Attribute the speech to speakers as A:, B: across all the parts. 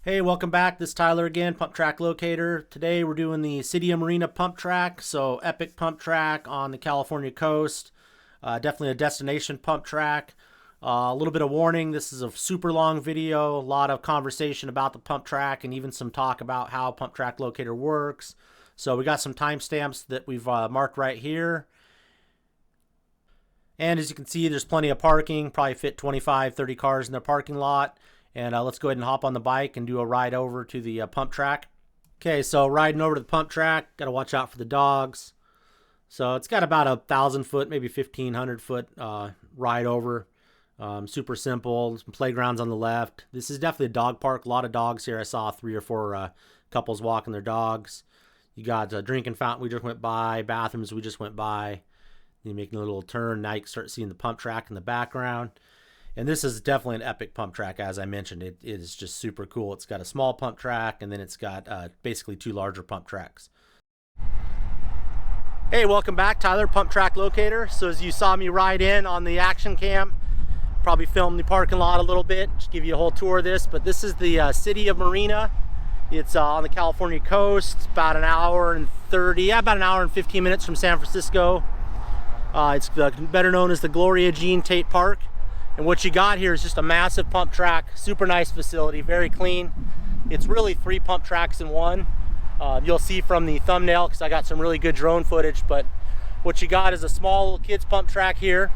A: Hey, welcome back. This is Tyler again, Pump Track Locator. Today we're doing the City of Marina pump track. So epic pump track on the California coast. Definitely a destination pump track. A little bit of warning, this is a super long video. A lot of conversation about the pump track and even some talk about how Pump Track Locator works. So we got some timestamps that we've marked right here. And as you can see, there's plenty of parking. Probably fit 25, 30 cars in their parking lot. And let's go ahead and hop on the bike and do a ride over to the pump track. Okay, so riding over to the pump track, got to watch out for the dogs. So it's got about 1,000 foot, maybe 1,500 foot ride over. Super simple. Some playgrounds on the left. This is definitely a dog park. A lot of dogs here. I saw 3 or 4 couples walking their dogs. You got a drinking fountain we just went by, bathrooms we just went by. You're making a little turn. Now you can start seeing the pump track in the background. And this is definitely an epic pump track, as I mentioned. It is just super cool. It's got a small pump track, and then it's got basically 2 larger pump tracks. Hey, welcome back, Tyler, Pump Track Locator. So as you saw me ride in on the action cam, probably filmed the parking lot a little bit, just give you a whole tour of this. But this is the City of Marina. It's on the California coast, about an hour and 15 minutes from San Francisco. It's better known as the Gloria Jean Tate Park. And what you got here is just a massive pump track, super nice facility, very clean. It's really 3 pump tracks in one. You'll see from the thumbnail, because I got some really good drone footage, but what you got is a small little kids pump track here,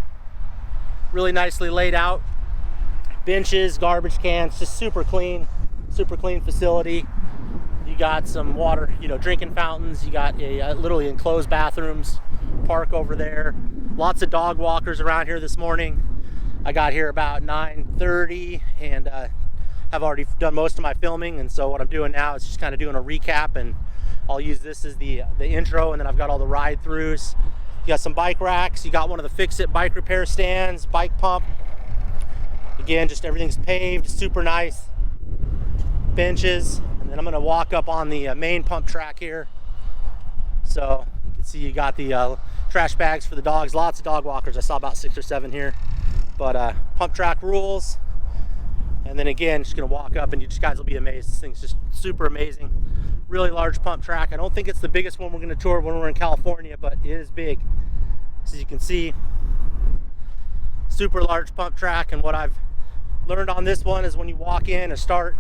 A: really nicely laid out. Benches, garbage cans, just super clean facility. You got some water, drinking fountains. You got a literally enclosed bathrooms, park over there. Lots of dog walkers around here this morning. I got here about 9:30 and I've already done most of my filming, and so what I'm doing now is just kind of doing a recap, and I'll use this as the intro, and then I've got all the ride throughs. You got some bike racks, you got one of the fix-it bike repair stands, bike pump. Again, just everything's paved, super nice. Benches, and then I'm going to walk up on the main pump track here. So you can see you got the trash bags for the dogs, lots of dog walkers. I saw about 6 or 7 here. But pump track rules, and then again, just gonna walk up and you guys will be amazed. This thing's just super amazing. Really large pump track. I don't think it's the biggest one we're gonna tour when we're in California, but it is big. As you can see, super large pump track. And what I've learned on this one is when you walk in and start,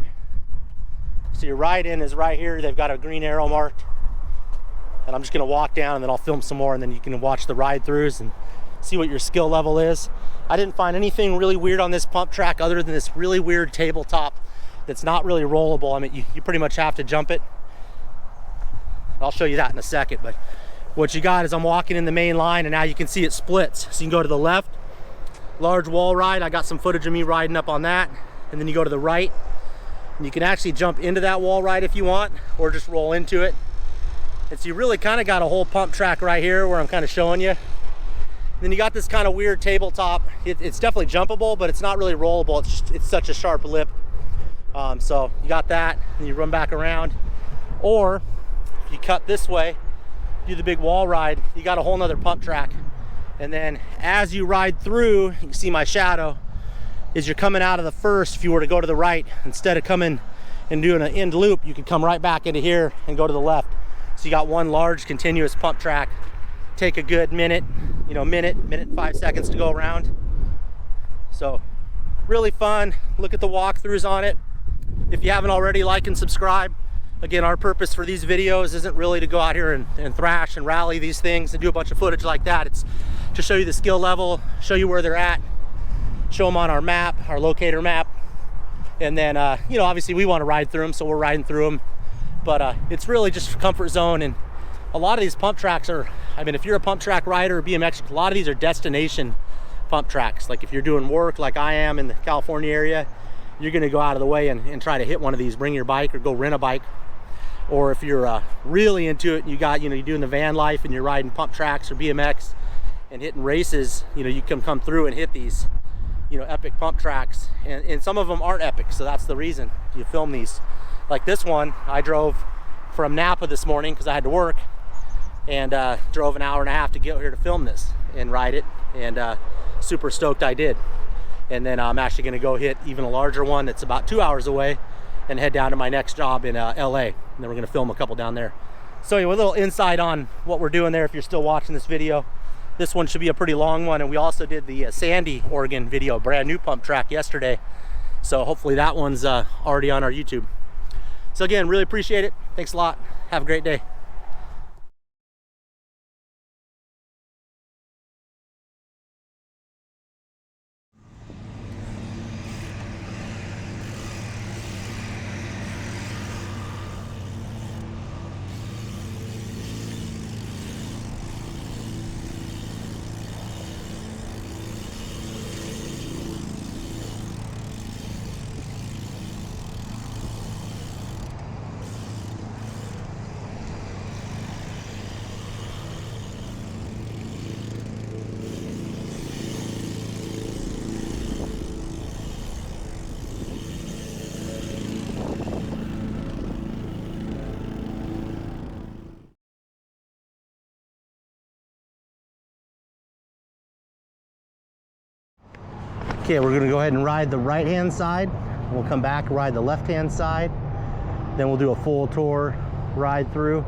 A: so your ride in is right here. They've got a green arrow marked, and I'm just gonna walk down and then I'll film some more, and then you can watch the ride throughs and see what your skill level is. I didn't find anything really weird on this pump track other than this really weird tabletop that's not really rollable. I mean, you pretty much have to jump it. I'll show you that in a second, but what you got is I'm walking in the main line, and now you can see it splits. So you can go to the left, large wall ride. I got some footage of me riding up on that. And then you go to the right, and you can actually jump into that wall ride if you want, or just roll into it. And so you really kind of got a whole pump track right here where I'm kind of showing you. Then you got this kind of weird tabletop. It's definitely jumpable, but it's not really rollable. It's such a sharp lip. So you got that, and you run back around. Or if you cut this way, do the big wall ride, you got a whole nother pump track. And then as you ride through, you can see my shadow, is you're coming out of the first. If you were to go to the right, instead of coming and doing an end loop, you could come right back into here and go to the left. So you got one large continuous pump track. Take a good minute and 5 seconds to go around. So really fun. Look at the walkthroughs on it. If you haven't already, like and subscribe. Again, our purpose for these videos isn't really to go out here and thrash and rally these things and do a bunch of footage like that. It's to show you the skill level, show you where they're at, show them on our map, our locator map. And then obviously we want to ride through them, so we're riding through them. But it's really just comfort zone. And a lot of these pump tracks are, I mean, if you're a pump track rider or BMX, a lot of these are destination pump tracks. Like if you're doing work like I am in the California area, you're gonna go out of the way and try to hit one of these, bring your bike or go rent a bike. Or if you're really into it, you're doing the van life and you're riding pump tracks or BMX and hitting races, you can come through and hit these, epic pump tracks. And some of them aren't epic, so that's the reason you film these. Like this one, I drove from Napa this morning because I had to work, and drove an hour and a half to get here to film this and ride it, and super stoked I did. And then I'm actually going to go hit even a larger one that's about 2 hours away and head down to my next job in LA. And then we're gonna film a couple down there. So anyway, a little insight on what we're doing there if you're still watching this video. This one should be a pretty long one, and we also did the Sandy, Oregon video, brand new pump track yesterday. So hopefully that one's already on our YouTube. So again, really appreciate it. Thanks a lot. Have a great day. Okay, we're gonna go ahead and ride the right-hand side. We'll come back, ride the left-hand side. Then we'll do a full tour ride through.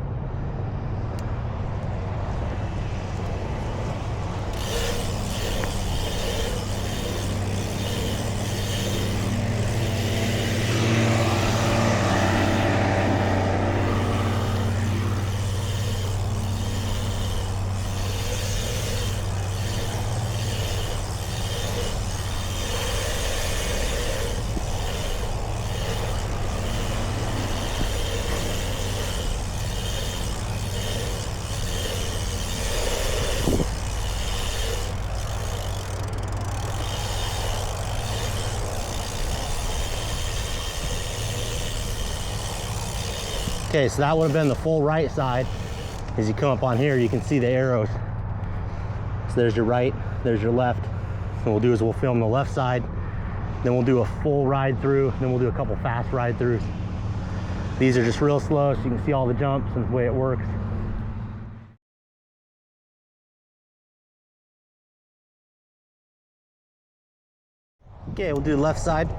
A: Okay, so that would have been the full right side. As you come up on here, you can see the arrows. So there's your right, there's your left. What we'll do is we'll film the left side, then we'll do a full ride through, then we'll do a couple fast ride throughs. These are just real slow, so you can see all the jumps and the way it works. Okay, we'll do the left side.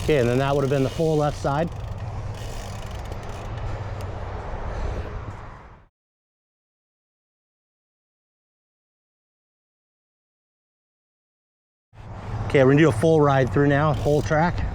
A: Okay, and then that would have been the full left side. Okay, we're gonna do a full ride through now, whole track.